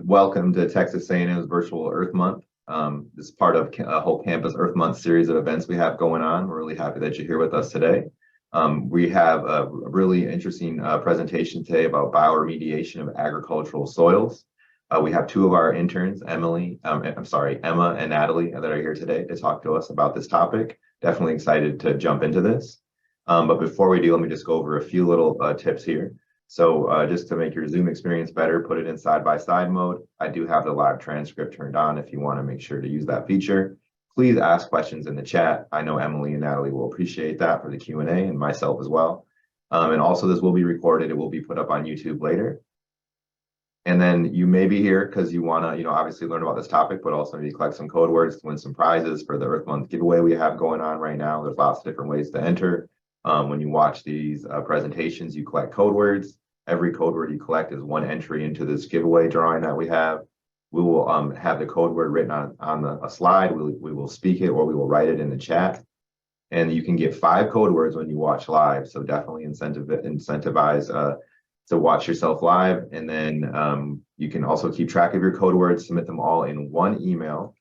welcome to Texas A&M's Virtual Earth Month. This is part of a whole campus Earth Month series of events we have going on. We're really happy that you're here with us today. We have a really interesting presentation today about bioremediation of agricultural soils. We have two of our interns, Emma and Natalie, that are here today to talk to us about this topic. Definitely excited to jump into this. But before we do, let me just go over a few little tips here. So just to make your Zoom experience better, put it in side-by-side mode. I do have the live transcript turned on if you want to make sure to use that feature. Please ask questions in the chat. I know Emily and Natalie will appreciate that for the Q&A, and myself as well. And also this will be recorded. It will be put up on YouTube later. And then you may be here because you want to, obviously learn about this topic, but also maybe collect some code words to win some prizes for the Earth Month giveaway we have going on right now. There's lots of different ways to enter. When you watch these presentations, you collect code words. Every code word you collect is one entry into this giveaway drawing that we have. We will have the code word written on a slide. We will speak it or we will write it in the chat. And you can get 5 code words when you watch live. So definitely incentivize to watch yourself live. And then you can also keep track of your code words, submit them all in one email.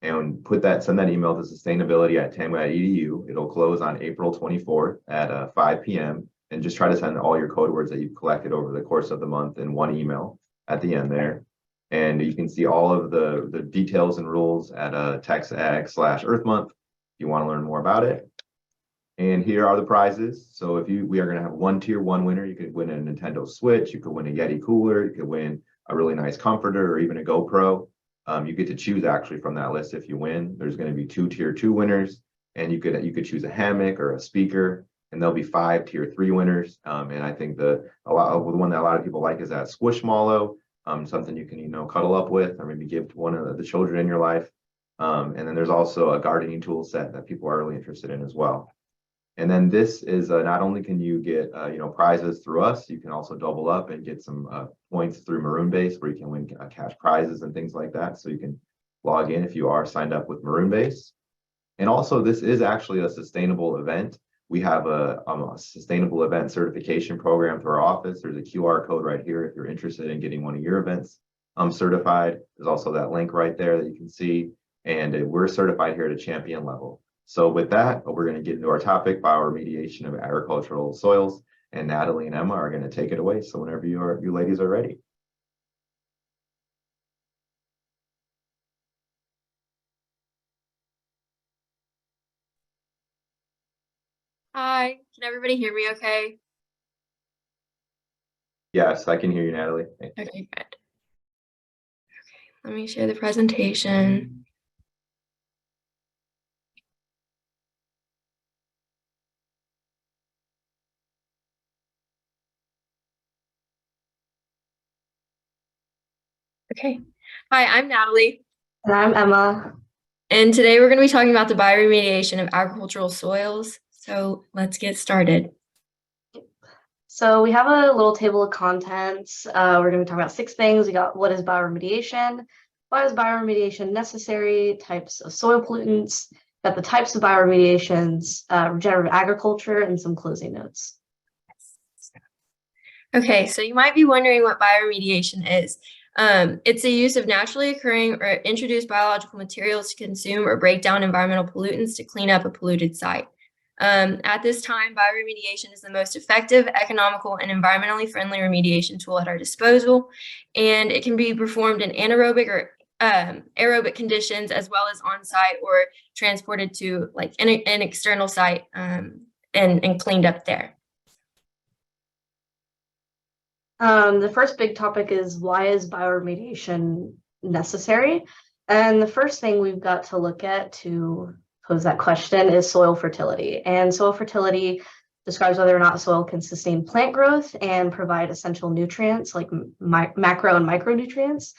And send that email to sustainability@tamu.edu. It'll close on April 24th at 5 p.m. And just try to send all your code words that you've collected over the course of the month in one email at the end there. And you can see all of the details and rules at TexAg/EarthMonth if you want to learn more about it. And here are the prizes. So we are going to have one tier 1 winner. You could win a Nintendo Switch. You could win a Yeti cooler. You could win a really nice comforter or even a GoPro. You get to choose actually from that list if you win. There's going to be 2 tier 2 winners, and you could choose a hammock or a speaker, and there'll be 5 tier 3 winners. And I think the one that a lot of people like is that Squishmallow, something you can cuddle up with or maybe give to one of the children in your life. And then there's also a gardening tool set that people are really interested in as well. And then this is not only can you get prizes through us, you can also double up and get some points through Maroon Base where you can win cash prizes and things like that. So you can log in if you are signed up with Maroon Base. And also this is actually a sustainable event. We have a sustainable event certification program through our office. There's a QR code right here if you're interested in getting one of your events certified. There's also that link right there that you can see. And we're certified here at a champion level. So with that, we're going to get into our topic, bioremediation of agricultural soils, and Natalie and Emma are going to take it away. So whenever you ladies are ready. Hi, can everybody hear me okay? Yes, I can hear you, Natalie. Okay, good. Okay, let me share the presentation. Okay. Hi, I'm Natalie. And I'm Emma. And today we're going to be talking about the bioremediation of agricultural soils. So let's get started. So we have a little table of contents. We're going to talk about 6 things. We got what is bioremediation? Why is bioremediation necessary? Types of soil pollutants. Got the types of bioremediations, regenerative agriculture, and some closing notes. Okay, so you might be wondering what bioremediation is. It's the use of naturally occurring or introduced biological materials to consume or break down environmental pollutants to clean up a polluted site. At this time, bioremediation is the most effective, economical, and environmentally friendly remediation tool at our disposal, and it can be performed in anaerobic or aerobic conditions as well as on-site or transported to like an external site and cleaned up there. The first big topic is why is bioremediation necessary? And the first thing we've got to look at to pose that question is soil fertility. And soil fertility describes whether or not soil can sustain plant growth and provide essential nutrients like macro and micronutrients.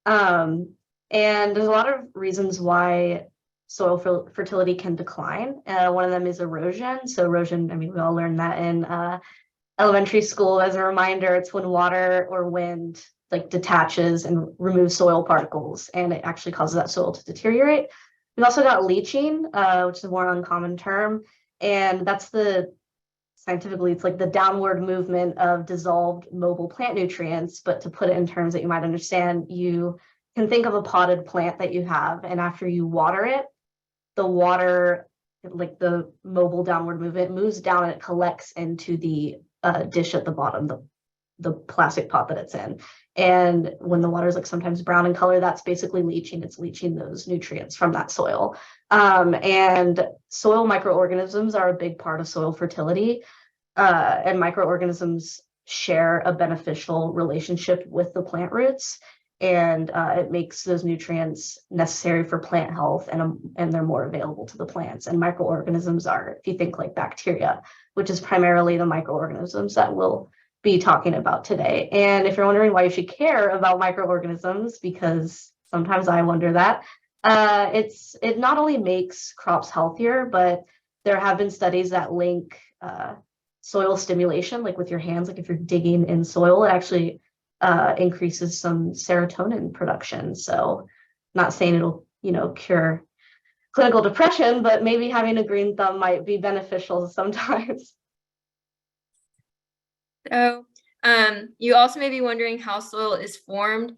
And there's a lot of reasons why soil fertility can decline. One of them is erosion. So erosion, I mean, we all learned that in elementary school. As a reminder, it's when water or wind like detaches and removes soil particles, and it actually causes that soil to deteriorate. We've also got leaching, which is a more uncommon term, and that's the scientifically, it's like the downward movement of dissolved mobile plant nutrients. But to put it in terms that you might understand, you can think of a potted plant that you have, and after you water it, the water, like the mobile downward movement, moves down and it collects into the dish at the bottom, the plastic pot that it's in. And when the water is like sometimes brown in color, that's basically leaching. It's leaching those nutrients from that soil. And soil microorganisms are a big part of soil fertility. And microorganisms share a beneficial relationship with the plant roots. And it makes those nutrients necessary for plant health, and they're more available to the plants. And microorganisms are, if you think like bacteria, which is primarily the microorganisms that we'll be talking about today. And if you're wondering why you should care about microorganisms, because sometimes I wonder that, it not only makes crops healthier, but there have been studies that link soil stimulation, like with your hands, like if you're digging in soil, it actually increases some serotonin production. So not saying it'll, cure clinical depression, but maybe having a green thumb might be beneficial sometimes. So you also may be wondering how soil is formed.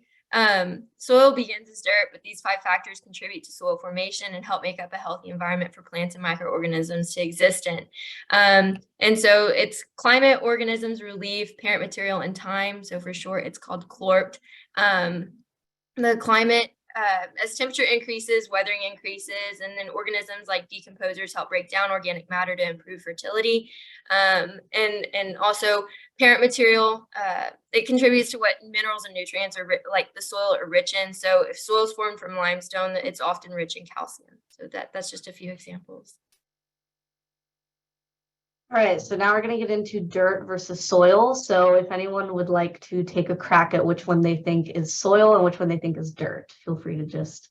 Soil begins as dirt, but these 5 factors contribute to soil formation and help make up a healthy environment for plants and microorganisms to exist in. And so it's climate, organisms, relief, parent material, and time. So for short, it's called CLORPT. The climate, as temperature increases, weathering increases, and then organisms like decomposers help break down organic matter to improve fertility. And also parent material, it contributes to what minerals and nutrients are like the soil are rich in. So if soil is formed from limestone, it's often rich in calcium. So that's just a few examples. All right, so now we're going to get into dirt versus soil. So if anyone would like to take a crack at which one they think is soil and which one they think is dirt, feel free to just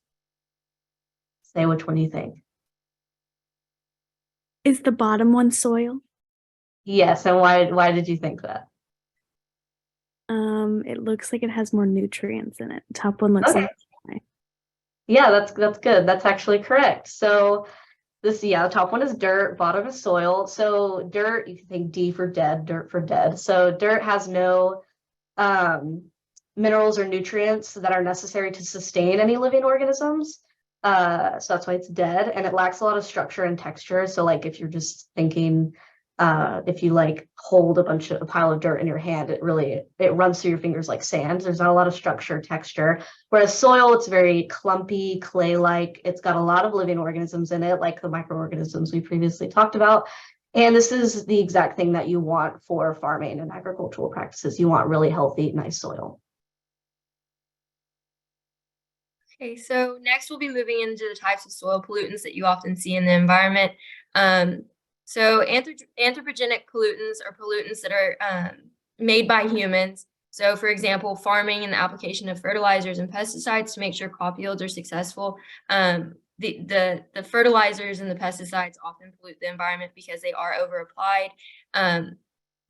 say which one you think. Is the bottom one soil? Yes, and why did you think that? It looks like it has more nutrients in it. Top one looks Okay. like Yeah, that's good. That's actually correct. So the top one is dirt, bottom is soil. So dirt, you can think D for dead, dirt for dead. So dirt has no minerals or nutrients that are necessary to sustain any living organisms. So that's why it's dead, and it lacks a lot of structure and texture. So like if you're just thinking, if you like hold a pile of dirt in your hand, it runs through your fingers like sand. There's not a lot of structure, texture. Whereas soil, it's very clumpy, clay-like. It's got a lot of living organisms in it, like the microorganisms we previously talked about. And this is the exact thing that you want for farming and agricultural practices. You want really healthy, nice soil. Okay, so next we'll be moving into the types of soil pollutants that you often see in the environment. So anthropogenic pollutants are pollutants that are made by humans. So for example, farming and the application of fertilizers and pesticides to make sure crop yields are successful. The fertilizers and the pesticides often pollute the environment because they are over applied.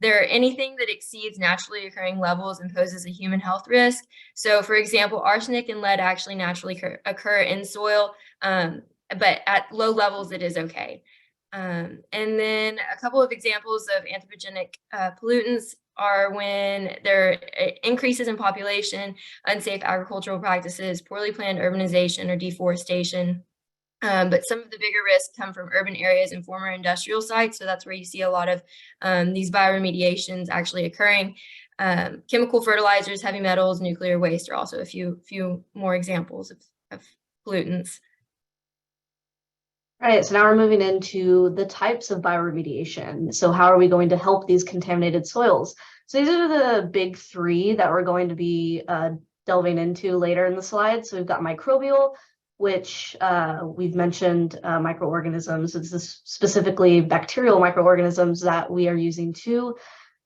Anything that exceeds naturally occurring levels and poses a human health risk. So for example, arsenic and lead actually naturally occur in soil, but at low levels it is okay. And then a couple of examples of anthropogenic pollutants are when there are increases in population, unsafe agricultural practices, poorly planned urbanization or deforestation. But some of the bigger risks come from urban areas and former industrial sites. So that's where you see a lot of these bioremediations actually occurring. Chemical fertilizers, heavy metals, nuclear waste are also a few more examples of pollutants. All right, so now we're moving into the types of bioremediation. So how are we going to help these contaminated soils? So these are the big 3 that we're going to be delving into later in the slide. So we've got microbial, which we've mentioned microorganisms. It's specifically bacterial microorganisms that we are using to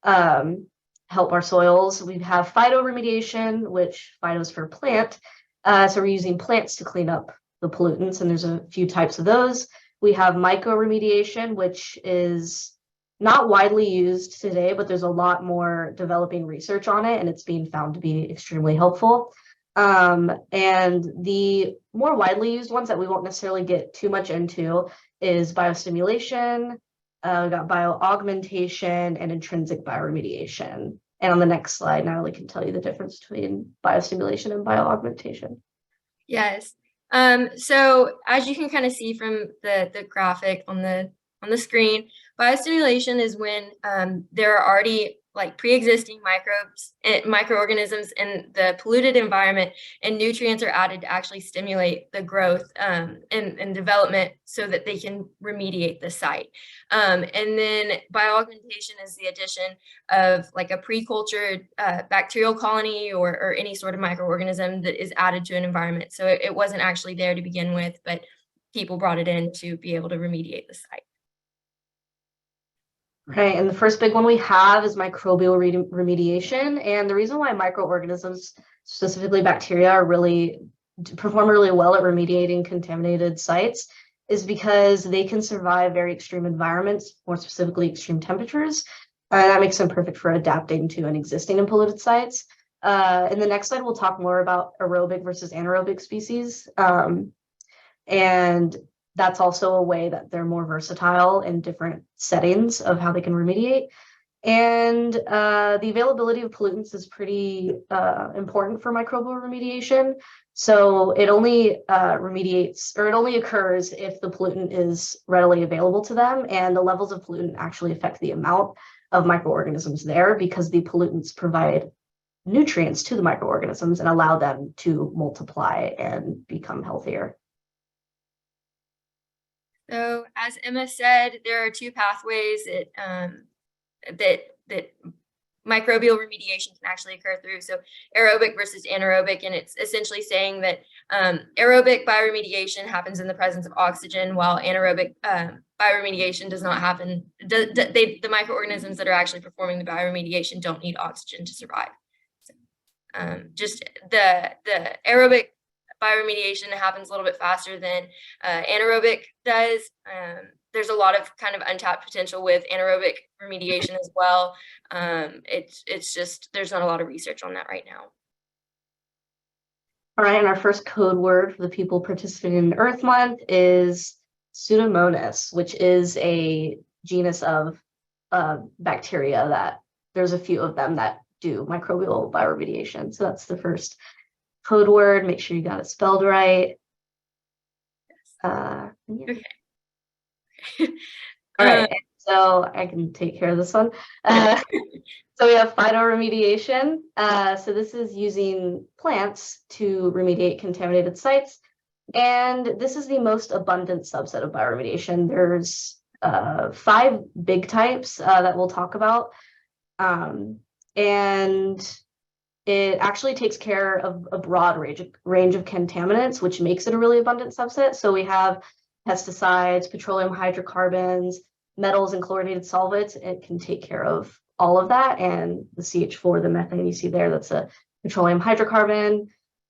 help our soils. We have phytoremediation, which phyto is for plant. So we're using plants to clean up the pollutants, and there's a few types of those. We have mycoremediation, which is not widely used today, but there's a lot more developing research on it, and it's being found to be extremely helpful. And the more widely used ones that we won't necessarily get too much into is biostimulation, We got bioaugmentation and intrinsic bioremediation. And on the next slide, Natalie can tell you the difference between biostimulation and bioaugmentation. Yes. So as you can kind of see from the graphic on the screen, biostimulation is when there are already like pre-existing microbes and microorganisms in the polluted environment, and nutrients are added to actually stimulate the growth and development so that they can remediate the site. And then bioaugmentation is the addition of like a pre-cultured bacterial colony or any sort of microorganism that is added to an environment. So it wasn't actually there to begin with, but people brought it in to be able to remediate the site. Right, and the first big one we have is microbial remediation. And the reason why microorganisms, specifically bacteria, perform really well at remediating contaminated sites is because they can survive very extreme environments, more specifically extreme temperatures. And that makes them perfect for adapting to an existing and polluted sites. In the next slide, we'll talk more about aerobic versus anaerobic species. And that's also a way that they're more versatile in different settings of how they can remediate. And the availability of pollutants is pretty important for microbial remediation. So it only it only occurs if the pollutant is readily available to them, and the levels of pollutant actually affect the amount of microorganisms there, because the pollutants provide nutrients to the microorganisms and allow them to multiply and become healthier. So as Emma said, there are two pathways that microbial remediation can actually occur through. So aerobic versus anaerobic, and it's essentially saying that aerobic bioremediation happens in the presence of oxygen, while anaerobic bioremediation does not happen. The microorganisms that are actually performing the bioremediation don't need oxygen to survive. So, just the aerobic bioremediation happens a little bit faster than anaerobic does. There's a lot of kind of untapped potential with anaerobic remediation as well. It's just, there's not a lot of research on that right now. All right, and our first code word for the people participating in Earth Month is Pseudomonas, which is a genus of bacteria that there's a few of them that do microbial bioremediation. So that's the first code word. Make sure you got it spelled right. Yeah. Okay. All right, so I can take care of this one. So we have phytoremediation. So this is using plants to remediate contaminated sites. And this is the most abundant subset of bioremediation. There's 5 big types that we'll talk about. And it actually takes care of a broad range of contaminants, which makes it a really abundant subset. So we have pesticides, petroleum hydrocarbons, metals, and chlorinated solvents. It can take care of all of that. And the CH4, the methane you see there, that's a petroleum hydrocarbon.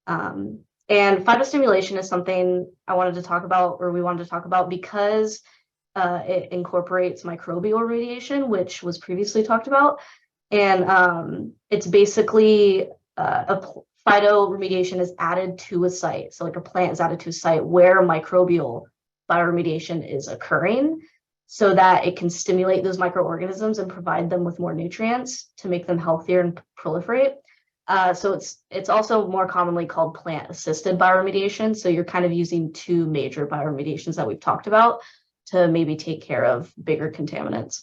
And phytostimulation is something I wanted to talk about, or we wanted to talk about, because it incorporates microbial remediation, which was previously talked about. And it's basically a phytoremediation is added to a site. So like a plant is added to a site where microbial bioremediation is occurring, so that it can stimulate those microorganisms and provide them with more nutrients to make them healthier and proliferate. So it's also more commonly called plant-assisted bioremediation. So you're kind of using 2 major bioremediations that we've talked about to maybe take care of bigger contaminants.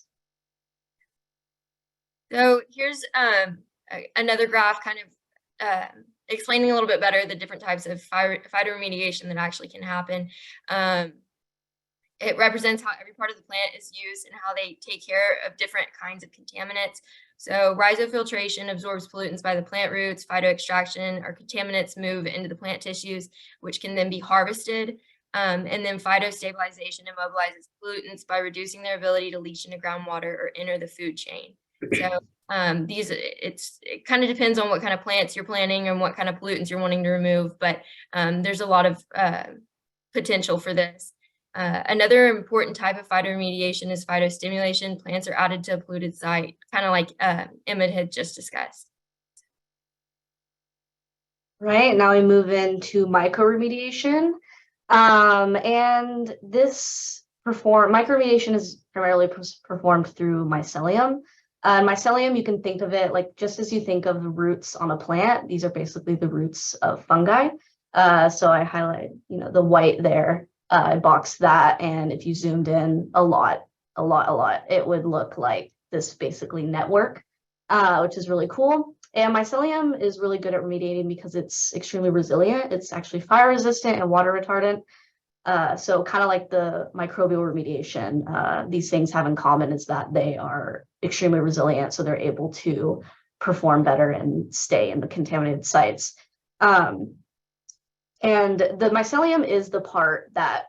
So here's another graph kind of explaining a little bit better the different types of phytoremediation that actually can happen. It represents how every part of the plant is used and how they take care of different kinds of contaminants. So rhizofiltration absorbs pollutants by the plant roots. Phytoextraction or contaminants move into the plant tissues, which can then be harvested. And then phytostabilization immobilizes pollutants by reducing their ability to leach into groundwater or enter the food chain. So it kind of depends on what kind of plants you're planting and what kind of pollutants you're wanting to remove, but there's a lot of potential for this. Another important type of phytoremediation is phytostimulation. Plants are added to a polluted site, kind of like Emma had just discussed. Right, now we move into mycoremediation. And this microremediation is primarily performed through mycelium. Mycelium, you can think of it like just as you think of the roots on a plant, these are basically the roots of fungi. So I highlight, the white there, I boxed that, and if you zoomed in a lot, it would look like this basically network, which is really cool. And mycelium is really good at remediating because it's extremely resilient. It's actually fire resistant and water retardant. So kind of like the microbial remediation, these things have in common is that they are extremely resilient, so they're able to perform better and stay in the contaminated sites. And the mycelium is the part that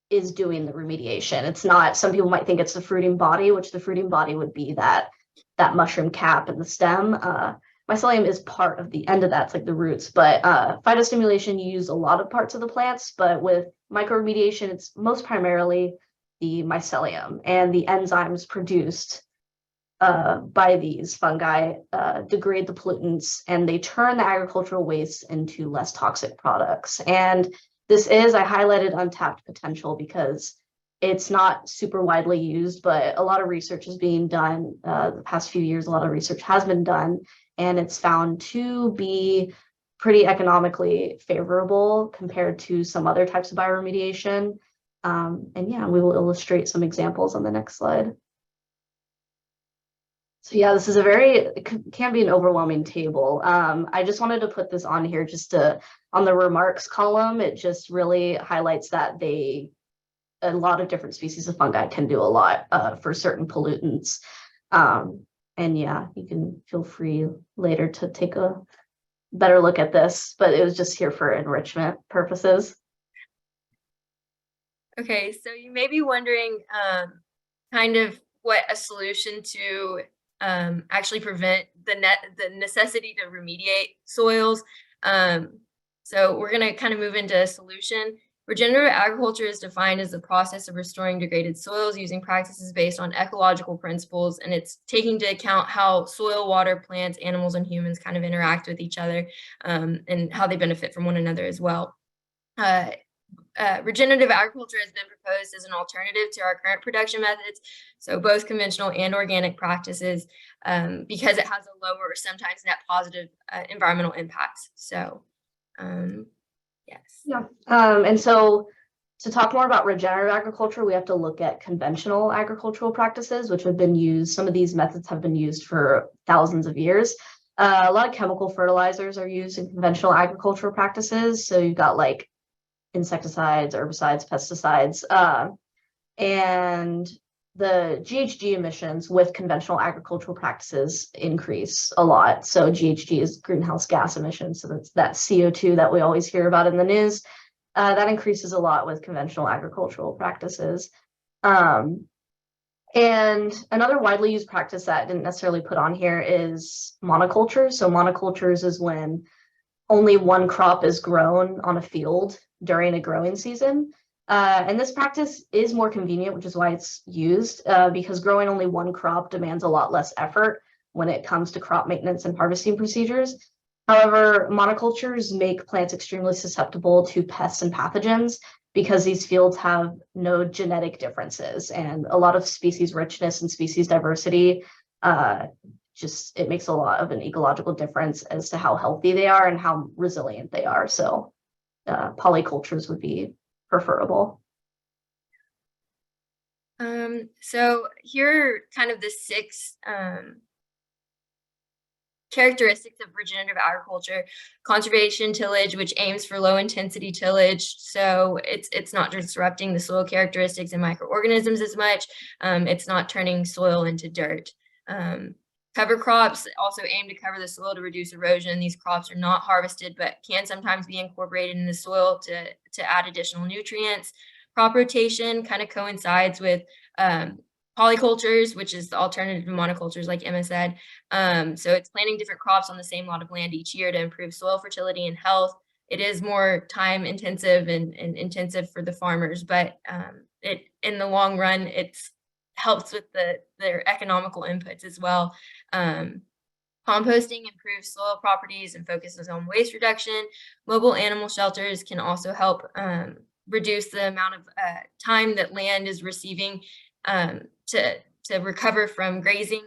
is doing the remediation. It's not, some people might think it's the fruiting body, which the fruiting body would be that mushroom cap and the stem. Mycelium is part of the end of that, it's like the roots, but phytostimulation, you use a lot of parts of the plants, but with microremediation, it's most primarily the mycelium, and the enzymes produced by these fungi degrade the pollutants, and they turn the agricultural waste into less toxic products. And this is, I highlighted untapped potential because it's not super widely used, but a lot of research is being done. The past few years, a lot of research has been done, and it's found to be pretty economically favorable compared to some other types of bioremediation. And yeah, we will illustrate some examples on the next slide. So yeah, this is it can be an overwhelming table. I just wanted to put this on here on the remarks column, it just really highlights that a lot of different species of fungi can do a lot for certain pollutants. And yeah, you can feel free later to take a better look at this, but it was just here for enrichment purposes. Okay, so you may be wondering kind of what a solution to actually prevent the necessity to remediate soils. So we're going to kind of move into a solution. Regenerative agriculture is defined as the process of restoring degraded soils using practices based on ecological principles, and it's taking into account how soil, water, plants, animals, and humans kind of interact with each other, and how they benefit from one another as well. Regenerative agriculture has been proposed as an alternative to our current production methods, so both conventional and organic practices, because it has a lower or sometimes net positive environmental impacts. So yes. Yeah. And so to talk more about regenerative agriculture, we have to look at conventional agricultural practices, which have been used. Some of these methods have been used for thousands of years. A lot of chemical fertilizers are used in conventional agricultural practices. So you've got like insecticides, herbicides, pesticides, and the GHG emissions with conventional agricultural practices increase a lot. So GHG is greenhouse gas emissions. So that's that CO2 that we always hear about in the news. That increases a lot with conventional agricultural practices. And another widely used practice that I didn't necessarily put on here is monocultures. So monocultures is when only one crop is grown on a field during a growing season. And this practice is more convenient, which is why it's used, because growing only one crop demands a lot less effort when it comes to crop maintenance and harvesting procedures. However, monocultures make plants extremely susceptible to pests and pathogens because these fields have no genetic differences, and a lot of species richness and species diversity, it makes a lot of an ecological difference as to how healthy they are and how resilient they are. So polycultures would be preferable. So here are kind of the 6 characteristics of regenerative agriculture. Conservation tillage, which aims for low intensity tillage. So it's not disrupting the soil characteristics and microorganisms as much. It's not turning soil into dirt. Cover crops also aim to cover the soil to reduce erosion. These crops are not harvested, but can sometimes be incorporated in the soil to add additional nutrients. Crop rotation kind of coincides with polycultures, which is the alternative to monocultures, like Emma said. So it's planting different crops on the same lot of land each year to improve soil fertility and health. It is more time intensive and intensive for the farmers, but in the long run, it's helps with their economical inputs as well. Composting improves soil properties and focuses on waste reduction. Mobile animal shelters can also help reduce the amount of time that land is receiving to recover from grazing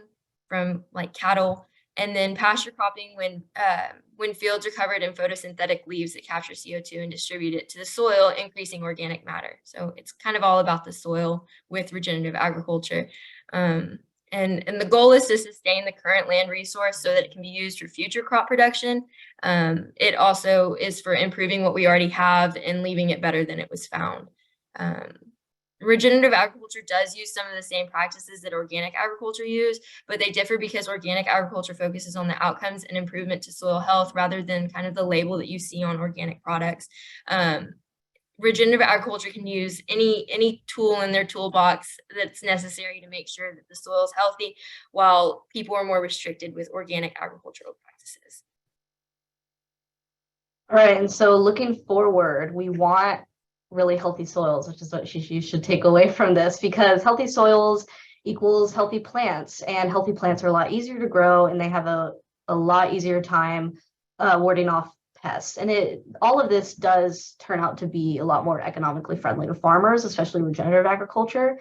from like cattle, and then pasture cropping when fields are covered in photosynthetic leaves that capture CO2 and distribute it to the soil, increasing organic matter. So it's kind of all about the soil with regenerative agriculture. And the goal is to sustain the current land resource so that it can be used for future crop production. It also is for improving what we already have and leaving it better than it was found. Regenerative agriculture does use some of the same practices that organic agriculture use, but they differ because organic agriculture focuses on the outcomes and improvement to soil health rather than kind of the label that you see on organic products. Regenerative agriculture can use any tool in their toolbox that's necessary to make sure that the soil is healthy, while people are more restricted with organic agricultural practices. All right, and so looking forward, we want really healthy soils, which is what you should take away from this, because healthy soils equals healthy plants, and healthy plants are a lot easier to grow, and they have a lot easier time warding off pests. And all of this does turn out to be a lot more economically friendly to farmers, especially regenerative agriculture,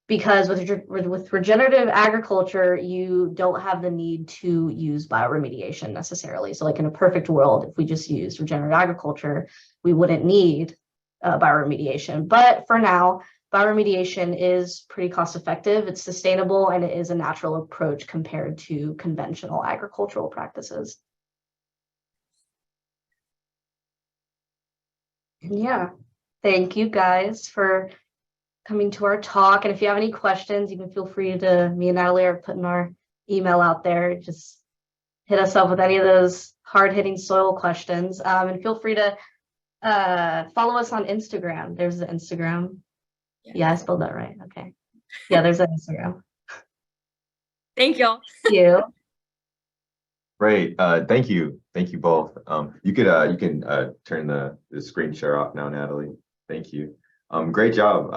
because with regenerative agriculture, you don't have the need to use bioremediation necessarily. So like in a perfect world, if we just used regenerative agriculture, we wouldn't need bioremediation. But for now, bioremediation is pretty cost effective, it's sustainable, and it is a natural approach compared to conventional agricultural practices. Yeah, thank you guys for coming to our talk. And if you have any questions, you can feel free to, me and Natalie are putting our email out there. Just hit us up with any of those hard-hitting soil questions. And feel free to follow us on Instagram. There's the Instagram. Yeah, I spelled that right. Okay. Yeah, there's an Instagram. Thank y'all. Thank you. Great. Thank you. Thank you both. You can turn the screen share off now, Natalie. Thank you. Great job.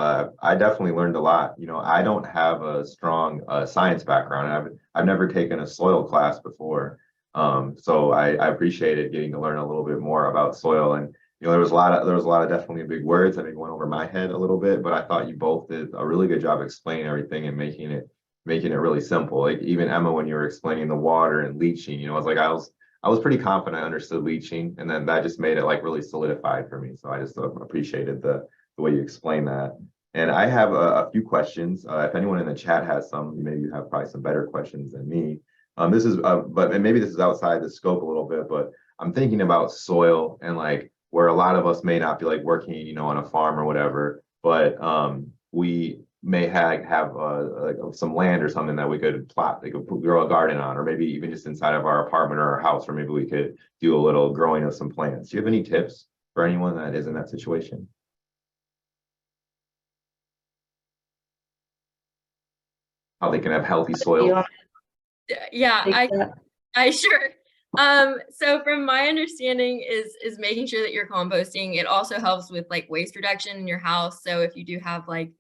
I definitely learned a lot. You know, I don't have a strong science background. I've never taken a soil class before. So I appreciated getting to learn a little bit more about soil. And you know, there was a lot of definitely big words that maybe went over my head a little bit, but I thought you both did a really good job explaining everything and making it really simple. Like even Emma, when you were explaining the water and leaching, you know, I was pretty confident I understood leaching, and then that just made it like really solidified for me. So I just appreciated the way you explained that. And I have a few questions. If anyone in the chat has some, maybe you have probably some better questions than me. This is, and maybe this is outside the scope a little bit, but I'm thinking about soil and like where a lot of us may not be like working, you know, on a farm or whatever, but we may have like some land or something that we could plot, they could grow a garden on, or maybe even just inside of our apartment or our house, or maybe we could do a little growing of some plants. Do you have any tips for anyone that is in that situation? How they can have healthy soil? Yeah, I sure. So from my understanding is making sure that you're composting. It also helps with like waste reduction in your house. So if you do have like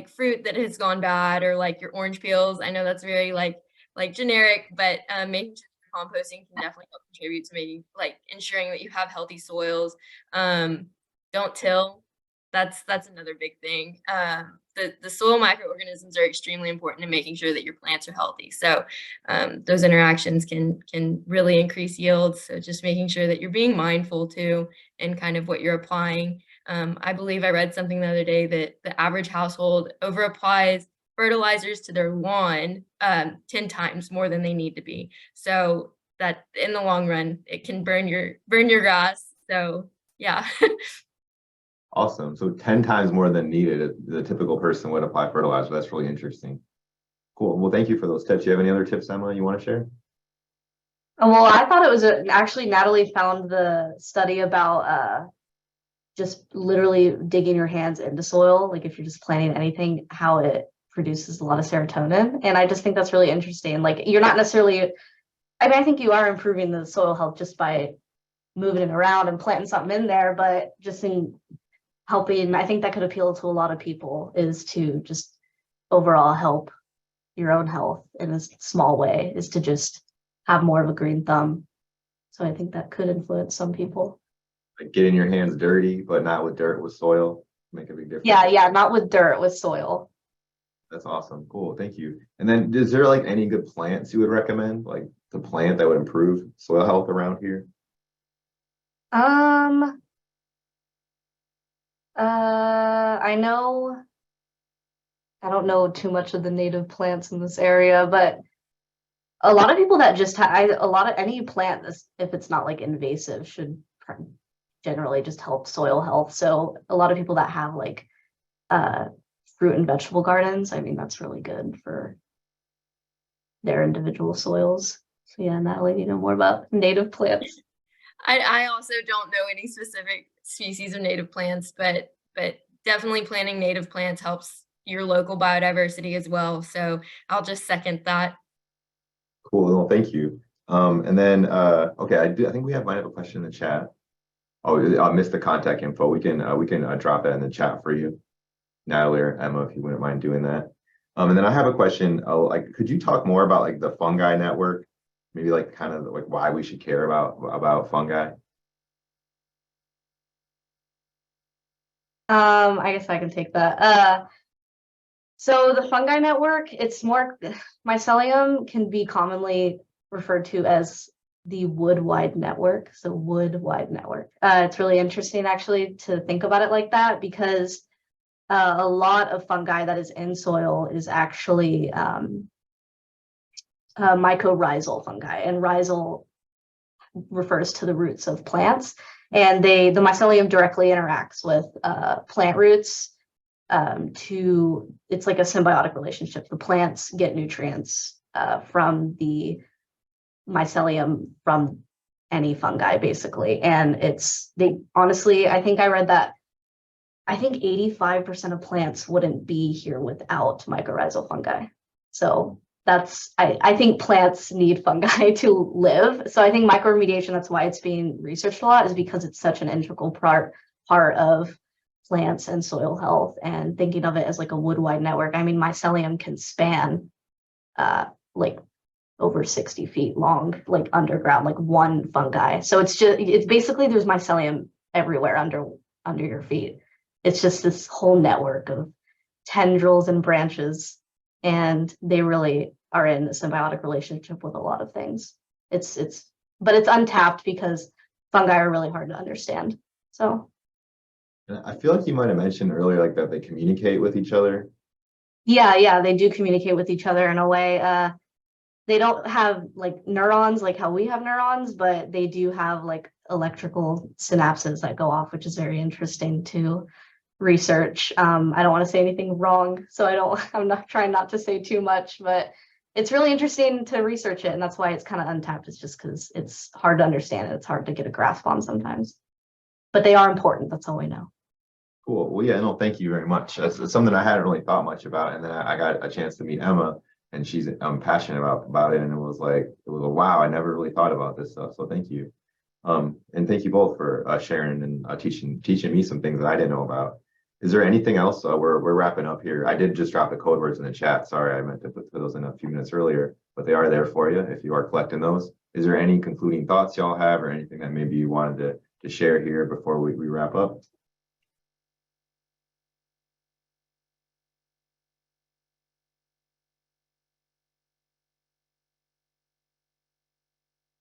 fruit that has gone bad, or like your orange peels, I know that's very like generic, but making sure composting can definitely help contribute to making ensuring that you have healthy soils. Don't till. That's another big thing. The soil microorganisms are extremely important in making sure that your plants are healthy. So those interactions can really increase yields. So just making sure that you're being mindful too, and kind of what you're applying. I believe I read something the other day that the average household over applies fertilizers to their lawn 10 times more than they need to be. So that in the long run, it can burn your grass. So yeah. Awesome. So 10 times more than needed, the typical person would apply fertilizer. That's really interesting. Cool. Well, thank you for those tips. Do you have any other tips, Emma, you want to share? Well, I thought it was actually Natalie found the study about just literally digging your hands into soil, like if you're just planting anything, how it produces a lot of serotonin. And I just think that's really interesting. Like you're not necessarily, I mean, I think you are improving the soil health just by moving it around and planting something in there, but just in helping, I think that could appeal to a lot of people, is to just overall help your own health in a small way, is to just have more of a green thumb. So I think that could influence some people. Like getting your hands dirty, but not with dirt, with soil. make a big difference. Yeah, not with dirt, with soil. That's awesome. Cool. Thank you. And then is there like any good plants you would recommend, like the plant that would improve soil health around here? I don't know too much of the native plants in this area, but a lot of people that just any plant that's, if it's not like invasive, should generally just help soil health. So a lot of people that have like fruit and vegetable gardens, I mean, that's really good for their individual soils. So yeah, Natalie, you know more about native plants? I also don't know any specific species of native plants, but definitely planting native plants helps your local biodiversity as well. So I'll just second that. Cool. Well, thank you. And then okay, I think might have a question in the chat. Oh, I missed the contact info. We can drop that in the chat for you, Natalie or Emma, if you wouldn't mind doing that. And then I have a question. Like, could you talk more about like the fungi network? Maybe like kind of like why we should care about fungi. I guess I can take that. So the fungi network, it's more, mycelium can be commonly referred to as the wood-wide network. So wood-wide network. It's really interesting actually to think about it like that, because a lot of fungi that is in soil is actually mycorrhizal fungi, and rhizal refers to the roots of plants, and the mycelium directly interacts with plant roots. It's like a symbiotic relationship. The plants get nutrients from the mycelium from any fungi basically, and honestly, I think I read that I think 85% of plants wouldn't be here without mycorrhizal fungi. So I think plants need fungi to live. So I think microremediation, that's why it's being researched a lot, is because it's such an integral part of plants and soil health, and thinking of it as like a wood-wide network. I mean, mycelium can span like over 60 feet long, like underground, like one fungi. So it's basically there's mycelium everywhere under your feet. It's just this whole network of tendrils and branches, and they really are in a symbiotic relationship with a lot of things. But it's untapped because fungi are really hard to understand. So I feel like you might have mentioned earlier like that they communicate with each other. Yeah, they do communicate with each other in a way. They don't have like neurons like how we have neurons, but they do have like electrical synapses that go off, which is very interesting to research. I don't want to say anything wrong, so I'm not trying not to say too much, but it's really interesting to research it, and that's why it's kind of untapped. It's just because it's hard to understand and it's hard to get a grasp on sometimes. But they are important. That's all we know. Cool. Well, yeah, no, thank you very much. It's something I hadn't really thought much about, and then I got a chance to meet Emma, and she's passionate about it, and it was a wow, I never really thought about this stuff. So thank you, and thank you both for sharing and teaching me some things that I didn't know about. Is there anything else? We're wrapping up here. I did just drop the code words in the chat. Sorry, I meant to put those in a few minutes earlier, but they are there for you if you are collecting those. Is there any concluding thoughts y'all have, or anything that maybe you wanted to share here before we wrap up?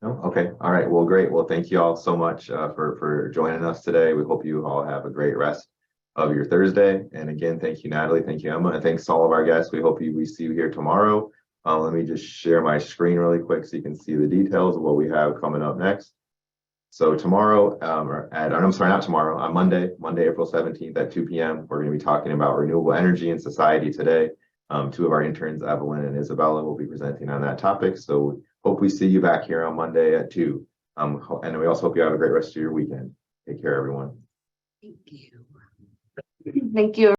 No? Okay. All right. Well, great. Well, thank you all so much for joining us today. We hope you all have a great rest of your Thursday. And again, thank you, Natalie. Thank you, Emma. And thanks to all of our guests. We hope we see you here tomorrow. Let me just share my screen really quick so you can see the details of what we have coming up next. So tomorrow, I'm sorry, not tomorrow, on Monday, April 17th at 2 p.m., we're going to be talking about renewable energy in society today. Two of our interns, Evelyn and Isabella, will be presenting on that topic. So hope we see you back here on Monday at 2. And we also hope you have a great rest of your weekend. Take care, everyone. Thank you. Thank you.